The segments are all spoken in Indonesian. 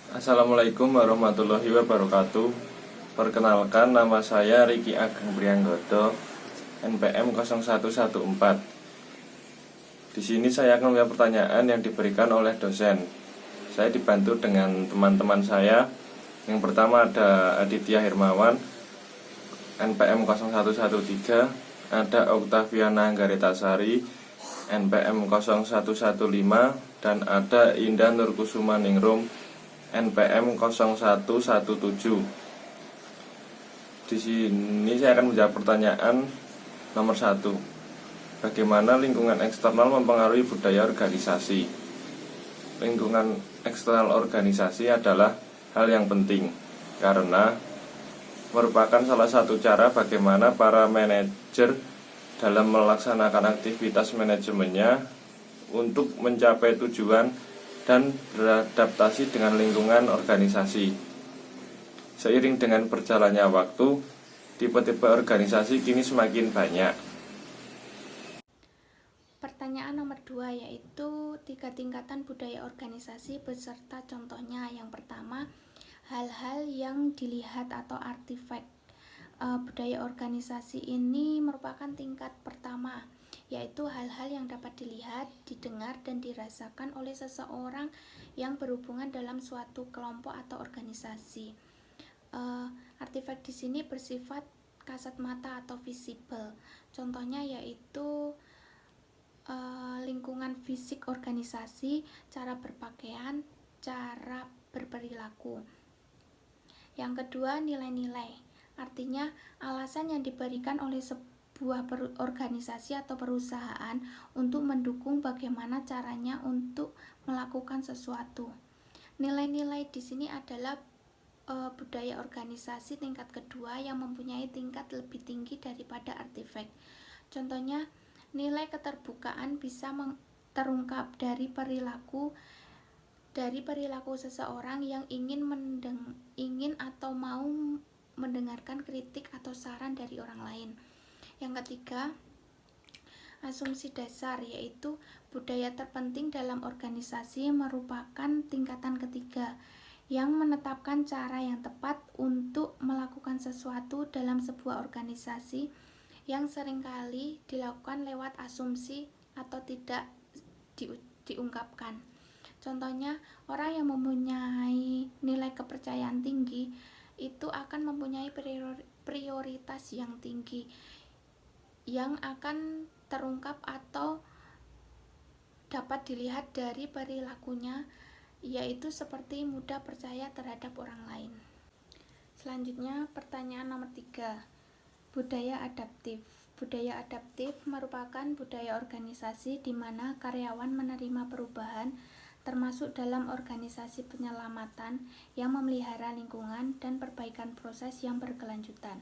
Assalamualaikum warahmatullahi wabarakatuh. Perkenalkan, nama saya Riki Ageng Prianggodo, NPM 0114. Di sini saya akan menjawab pertanyaan yang diberikan oleh dosen. Saya dibantu dengan teman-teman saya. Yang pertama ada Aditya Hermawan, NPM 0113, ada Oktaviana Garitasari, NPM 0115, dan ada Indah Nurkusuma Ningrum, NPM 0117. Di sini saya akan menjawab pertanyaan nomor 1. Bagaimana lingkungan eksternal mempengaruhi budaya organisasi? Lingkungan eksternal organisasi adalah hal yang penting karena merupakan salah satu cara bagaimana para manajer dalam melaksanakan aktivitas manajemennya untuk mencapai tujuan dan beradaptasi dengan lingkungan organisasi. Seiring dengan berjalannya waktu, tipe-tipe organisasi kini semakin banyak. Pertanyaan nomor 2 yaitu 3 tingkatan budaya organisasi beserta contohnya. Yang pertama, hal-hal yang dilihat atau artifak. Budaya organisasi ini merupakan tingkat pertama, yaitu hal-hal yang dapat dilihat, didengar, dan dirasakan oleh seseorang yang berhubungan dalam suatu kelompok atau organisasi. Artifak di sini bersifat kasat mata atau visible. Contohnya yaitu lingkungan fisik organisasi, cara berpakaian, cara berperilaku. Yang kedua, nilai-nilai. Artinya, alasan yang diberikan oleh sebuah organisasi atau perusahaan untuk mendukung bagaimana caranya untuk melakukan sesuatu. Nilai-nilai di sini adalah budaya organisasi tingkat kedua yang mempunyai tingkat lebih tinggi daripada artifak. Contohnya, nilai keterbukaan bisa terungkap dari perilaku seseorang yang ingin atau mau mendengarkan kritik atau saran dari orang lain. Yang ketiga, asumsi dasar, yaitu budaya terpenting dalam organisasi merupakan tingkatan ketiga yang menetapkan cara yang tepat untuk melakukan sesuatu dalam sebuah organisasi yang seringkali dilakukan lewat asumsi atau tidak diungkapkan. Contohnya, orang yang mempunyai nilai kepercayaan tinggi itu akan mempunyai prioritas yang tinggi yang akan terungkap atau dapat dilihat dari perilakunya, yaitu seperti mudah percaya terhadap orang lain. Selanjutnya, pertanyaan nomor 3. Budaya adaptif. Budaya adaptif merupakan budaya organisasi di mana karyawan menerima perubahan, termasuk dalam organisasi penyelamatan yang memelihara lingkungan dan perbaikan proses yang berkelanjutan.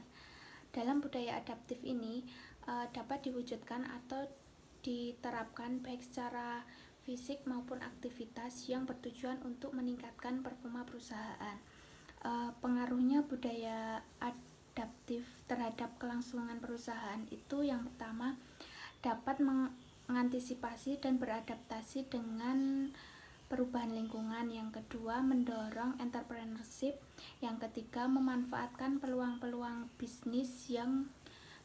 Dalam budaya adaptif ini dapat diwujudkan atau diterapkan baik secara fisik maupun aktivitas yang bertujuan untuk meningkatkan performa perusahaan. Pengaruhnya budaya adaptif terhadap kelangsungan perusahaan itu yang pertama, dapat mengantisipasi dan beradaptasi dengan perubahan lingkungan. Yang kedua, mendorong entrepreneurship. Yang ketiga, memanfaatkan peluang-peluang bisnis yang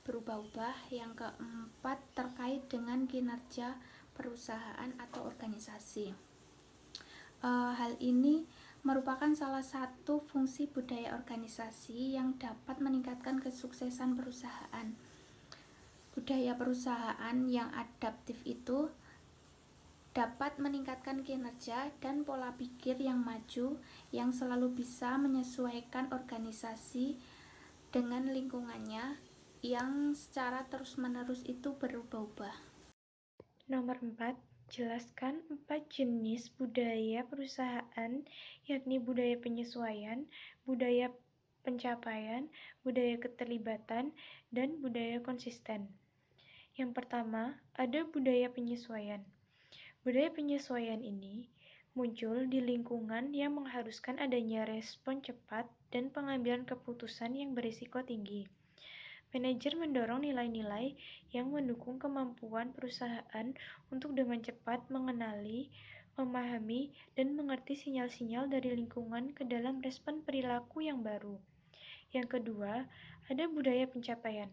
berubah-ubah. Yang keempat, terkait dengan kinerja perusahaan atau organisasi. Hal ini merupakan salah satu fungsi budaya organisasi yang dapat meningkatkan kesuksesan perusahaan. Budaya perusahaan yang adaptif itu dapat meningkatkan kinerja dan pola pikir yang maju yang selalu bisa menyesuaikan organisasi dengan lingkungannya yang secara terus-menerus itu berubah-ubah. Nomor 4. Jelaskan 4 jenis budaya perusahaan, yakni budaya penyesuaian, budaya pencapaian, budaya keterlibatan, dan budaya konsisten. Yang pertama, ada budaya penyesuaian. Budaya penyesuaian ini muncul di lingkungan yang mengharuskan adanya respon cepat dan pengambilan keputusan yang berisiko tinggi. Manajer mendorong nilai-nilai yang mendukung kemampuan perusahaan untuk dengan cepat mengenali, memahami, dan mengerti sinyal-sinyal dari lingkungan ke dalam respon perilaku yang baru. Yang kedua, ada budaya pencapaian.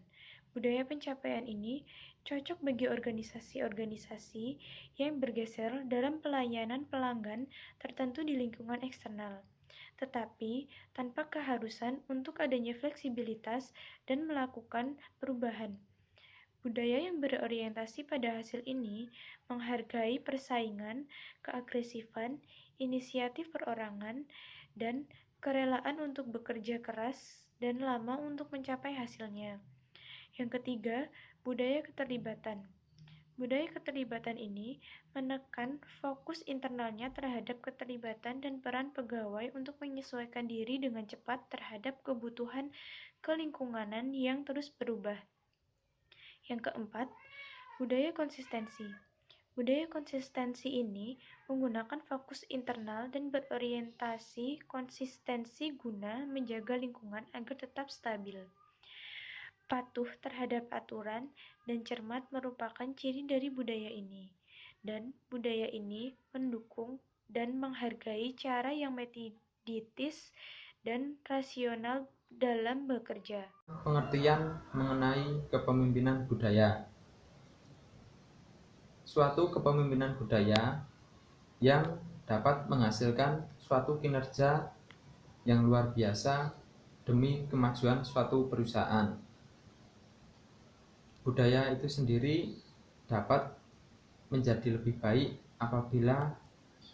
Budaya pencapaian ini cocok bagi organisasi-organisasi yang bergeser dalam pelayanan pelanggan tertentu di lingkungan eksternal, tetapi tanpa keharusan untuk adanya fleksibilitas dan melakukan perubahan. Budaya yang berorientasi pada hasil ini menghargai persaingan, keagresifan, inisiatif perorangan, dan kerelaan untuk bekerja keras dan lama untuk mencapai hasilnya. Yang ketiga, budaya keterlibatan. Budaya keterlibatan ini menekan fokus internalnya terhadap keterlibatan dan peran pegawai untuk menyesuaikan diri dengan cepat terhadap kebutuhan kelingkunganan yang terus berubah. Yang keempat, budaya konsistensi. Budaya konsistensi ini menggunakan fokus internal dan berorientasi konsistensi guna menjaga lingkungan agar tetap stabil. Patuh terhadap aturan dan cermat merupakan ciri dari budaya ini. Dan budaya ini mendukung dan menghargai cara yang metodis dan rasional dalam bekerja. Pengertian mengenai kepemimpinan budaya. Suatu kepemimpinan budaya yang dapat menghasilkan suatu kinerja yang luar biasa demi kemajuan suatu perusahaan. Budaya itu sendiri dapat menjadi lebih baik apabila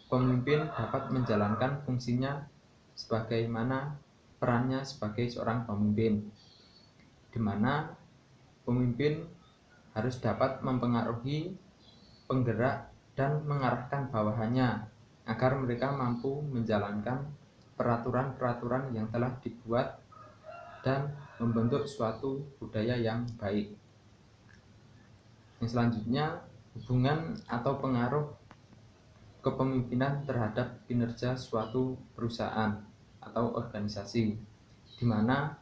pemimpin dapat menjalankan fungsinya sebagaimana perannya sebagai seorang pemimpin, di mana pemimpin harus dapat mempengaruhi, penggerak, dan mengarahkan bawahannya agar mereka mampu menjalankan peraturan-peraturan yang telah dibuat dan membentuk suatu budaya yang baik. Yang selanjutnya, hubungan atau pengaruh kepemimpinan terhadap kinerja suatu perusahaan atau organisasi, di mana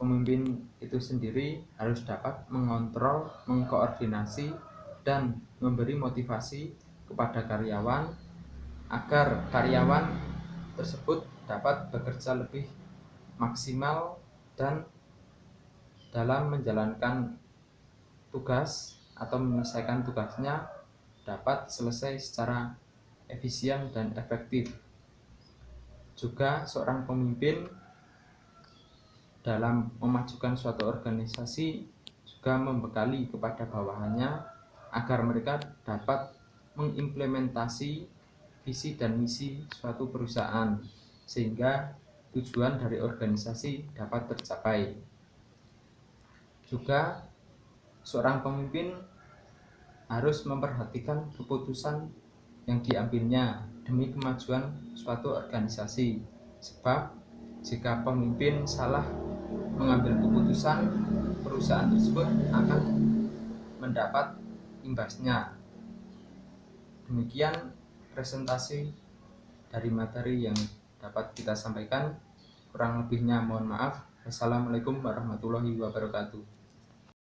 pemimpin itu sendiri harus dapat mengontrol, mengkoordinasi, dan memberi motivasi kepada karyawan agar karyawan tersebut dapat bekerja lebih maksimal dan dalam menjalankan tugas atau menyelesaikan tugasnya dapat selesai secara efisien dan efektif. Juga seorang pemimpin dalam memajukan suatu organisasi juga membekali kepada bawahannya agar mereka dapat mengimplementasi visi dan misi suatu perusahaan sehingga tujuan dari organisasi dapat tercapai. Juga seorang pemimpin harus memperhatikan keputusan yang diambilnya demi kemajuan suatu organisasi, sebab jika pemimpin salah mengambil keputusan, perusahaan tersebut akan mendapat imbasnya. Demikian presentasi dari materi yang dapat kita sampaikan. Kurang lebihnya mohon maaf. Wassalamualaikum warahmatullahi wabarakatuh.